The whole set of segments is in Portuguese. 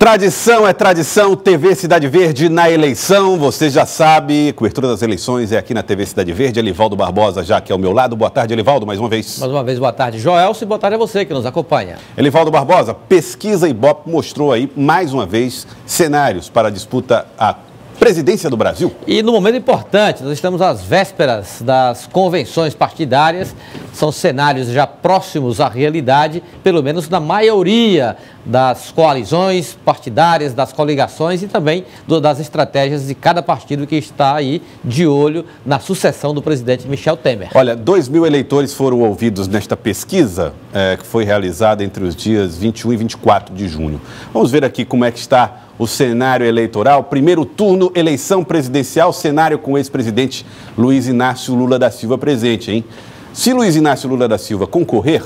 Tradição é tradição, TV Cidade Verde na eleição, você já sabe, cobertura das eleições é aqui na TV Cidade Verde, Elivaldo Barbosa já aqui ao meu lado. Boa tarde, Elivaldo, mais uma vez. Mais uma vez, boa tarde, Joelson, e boa tarde a você que nos acompanha. Elivaldo Barbosa, pesquisa Ibope mostrou aí, mais uma vez, cenários para a disputa à presidência do Brasil. E no momento importante, nós estamos às vésperas das convenções partidárias, são cenários já próximos à realidade, pelo menos na maioria das coalizões partidárias, das coligações e também das estratégias de cada partido que está aí de olho na sucessão do presidente Michel Temer. Olha, 2.000 eleitores foram ouvidos nesta pesquisa que foi realizada entre os dias 21 e 24 de junho. Vamos ver aqui como é que está o cenário eleitoral. Primeiro turno, eleição presidencial, cenário com o ex-presidente Luiz Inácio Lula da Silva presente, hein? Se Luiz Inácio Lula da Silva concorrer,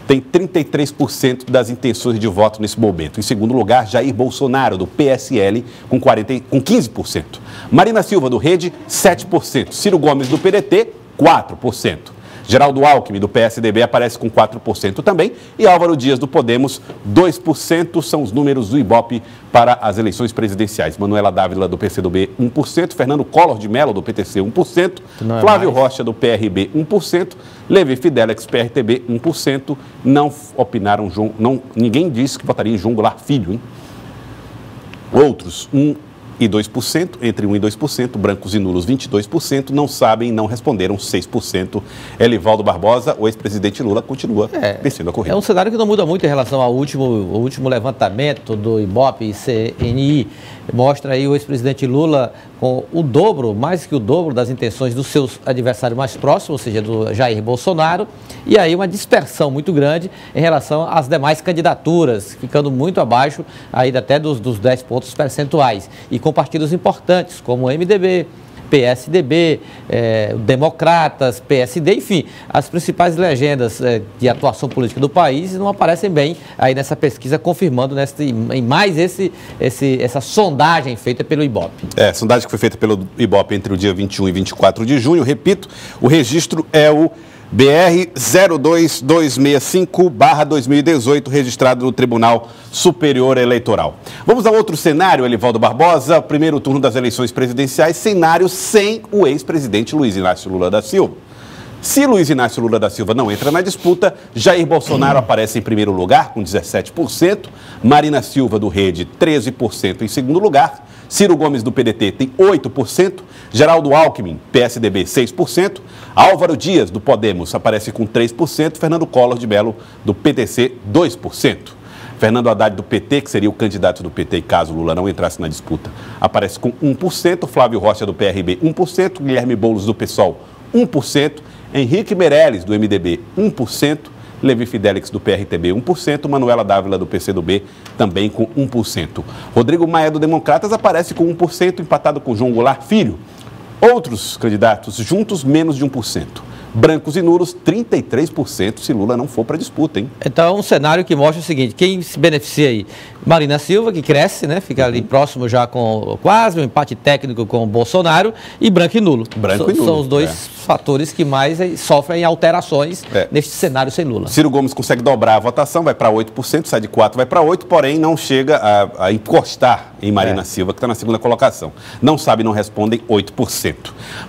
tem 33% das intenções de voto nesse momento. Em segundo lugar, Jair Bolsonaro, do PSL, com 15%. Marina Silva, do Rede, 7%. Ciro Gomes, do PDT, 4%. Geraldo Alckmin, do PSDB, aparece com 4% também. E Álvaro Dias, do Podemos, 2%. São os números do Ibope para as eleições presidenciais. Manuela Dávila, do PCdoB, 1%. Fernando Collor de Mello, do PTC, 1%. Flávio Rocha, do PRB, 1%. Levi Fidelix, PRTB, 1%. Não opinaram, ninguém disse que votaria em João Goulart Filho, hein? Outros, 1% e 2%, entre 1% e 2%, brancos e nulos 22%, não sabem, não responderam 6%. Elivaldo Barbosa, o ex-presidente Lula, continua vencendo a corrida. É um cenário que não muda muito em relação ao último levantamento do Ibope e CNI. Mostra aí o ex-presidente Lula com o dobro, mais que o dobro das intenções dos seus adversários mais próximos, ou seja, do Jair Bolsonaro, e aí uma dispersão muito grande em relação às demais candidaturas, ficando muito abaixo aí até dos 10 pontos percentuais, e com partidos importantes como o MDB, PSDB, Democratas, PSD, enfim, as principais legendas de atuação política do país não aparecem bem aí nessa pesquisa, confirmando em mais essa sondagem feita pelo Ibope. Sondagem que foi feita pelo Ibope entre o dia 21 e 24 de junho, repito, o registro é o BR 02265/2018, registrado no Tribunal Superior Eleitoral. Vamos a outro cenário, Elivaldo Barbosa, primeiro turno das eleições presidenciais, cenário sem o ex-presidente Luiz Inácio Lula da Silva. Se Luiz Inácio Lula da Silva não entra na disputa, Jair Bolsonaro aparece em primeiro lugar, com 17%, Marina Silva, do Rede, 13% em segundo lugar, Ciro Gomes, do PDT, tem 8%, Geraldo Alckmin, PSDB, 6%, Álvaro Dias, do Podemos, aparece com 3%, Fernando Collor de Mello, do PTC, 2%. Fernando Haddad, do PT, que seria o candidato do PT caso Lula não entrasse na disputa, aparece com 1%, Flávio Rocha, do PRB, 1%, Guilherme Boulos, do PSOL, 1%, Henrique Meirelles, do MDB, 1%, Levi Fidelix, do PRTB, 1%, Manuela Dávila, do PCdoB, também com 1%. Rodrigo Maia, do Democratas, aparece com 1%, empatado com João Goulart Filho. Outros candidatos juntos, menos de 1%. Brancos e nulos, 33% se Lula não for para a disputa, hein? Então, é um cenário que mostra o seguinte, quem se beneficia aí? Marina Silva, que cresce, né? Fica ali próximo já com quase um empate técnico com o Bolsonaro, e branco e nulo. São os dois fatores que mais sofrem alterações neste cenário sem Lula. Ciro Gomes consegue dobrar a votação, vai para 8%, sai de 4%, vai para 8%, porém não chega a encostar em Marina Silva, que está na segunda colocação. Não sabe, não respondem, 8%.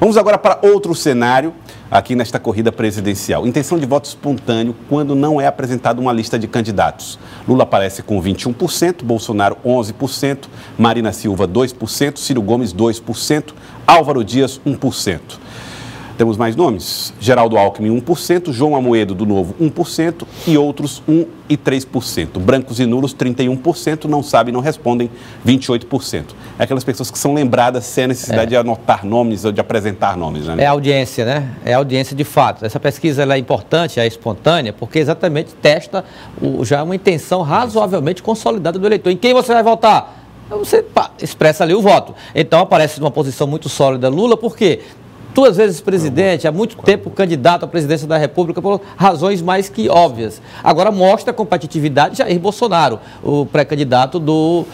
Vamos agora para outro cenário, aqui nesta corrida presidencial. Intenção de voto espontâneo quando não é apresentada uma lista de candidatos. Lula aparece com 21%, Bolsonaro 11%, Marina Silva 2%, Ciro Gomes 2%, Álvaro Dias 1%. Temos mais nomes? Geraldo Alckmin 1%, João Amoedo do Novo 1% e outros 1% e 3%. Brancos e nulos 31%, não sabem, não respondem 28%. É aquelas pessoas que são lembradas sem a necessidade de anotar nomes ou de apresentar nomes, né? É a audiência, né? É a audiência de fato. Essa pesquisa ela é importante, é espontânea, porque exatamente testa já uma intenção razoavelmente consolidada do eleitor. Em quem você vai votar? Você expressa ali o voto. Então aparece numa posição muito sólida Lula, por quê? duas vezes presidente, há muito tempo candidato à presidência da República por razões mais que óbvias. Agora mostra a competitividade de Jair Bolsonaro, o pré-candidato do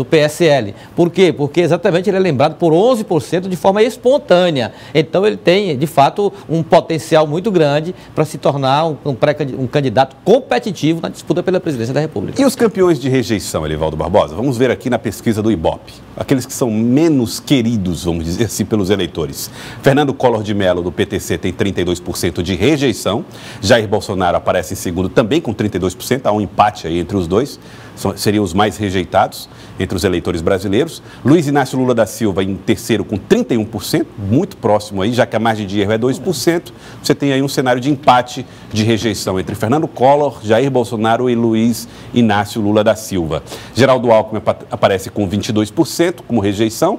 PSL. Por quê? Porque exatamente ele é lembrado por 11% de forma espontânea. Então ele tem, de fato, um potencial muito grande para se tornar um candidato competitivo na disputa pela presidência da República. E os campeões de rejeição, Elivaldo Barbosa? Vamos ver aqui na pesquisa do Ibope. Aqueles que são menos queridos, vamos dizer assim, pelos eleitores. Fernando Collor de Mello, do PTC, tem 32% de rejeição. Jair Bolsonaro aparece em segundo também com 32%. Há um empate aí entre os dois. Seriam os mais rejeitados entre os eleitores brasileiros. Luiz Inácio Lula da Silva em terceiro com 31%, muito próximo aí, já que a margem de erro é 2%. Você tem aí um cenário de empate de rejeição entre Fernando Collor, Jair Bolsonaro e Luiz Inácio Lula da Silva. Geraldo Alckmin aparece com 22% como rejeição.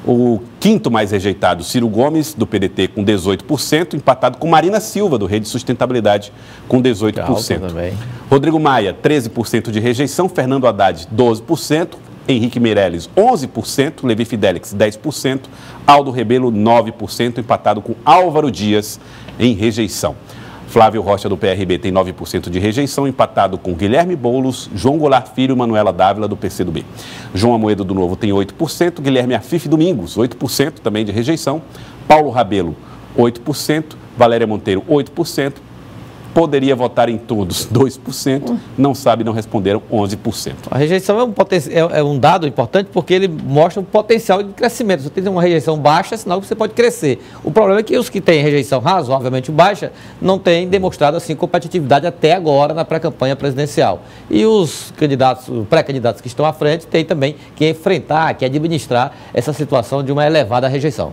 O quinto mais rejeitado, Ciro Gomes, do PDT, com 18%, empatado com Marina Silva, do Rede Sustentabilidade, com 18%. Rodrigo Maia, 13% de rejeição, Fernando Haddad, 12%, Henrique Meirelles, 11%, Levi Fidelix, 10%, Aldo Rebelo, 9%, empatado com Álvaro Dias, em rejeição. Flávio Rocha, do PRB, tem 9% de rejeição, empatado com Guilherme Boulos, João Goulart Filho e Manuela Dávila, do PCdoB. João Amoedo, do Novo, tem 8%, Guilherme Afif Domingos, 8% também de rejeição, Paulo Rabelo, 8%, Valéria Monteiro, 8%, poderia votar em todos, 2%, não sabe, não responderam, 11%. A rejeição é um dado importante porque ele mostra um potencial de crescimento. Se você tem uma rejeição baixa, é sinal que você pode crescer. O problema é que os que têm rejeição razoavelmente baixa não têm demonstrado assim competitividade até agora na pré-campanha presidencial. E os pré-candidatos que estão à frente têm também que enfrentar, que administrar essa situação de uma elevada rejeição.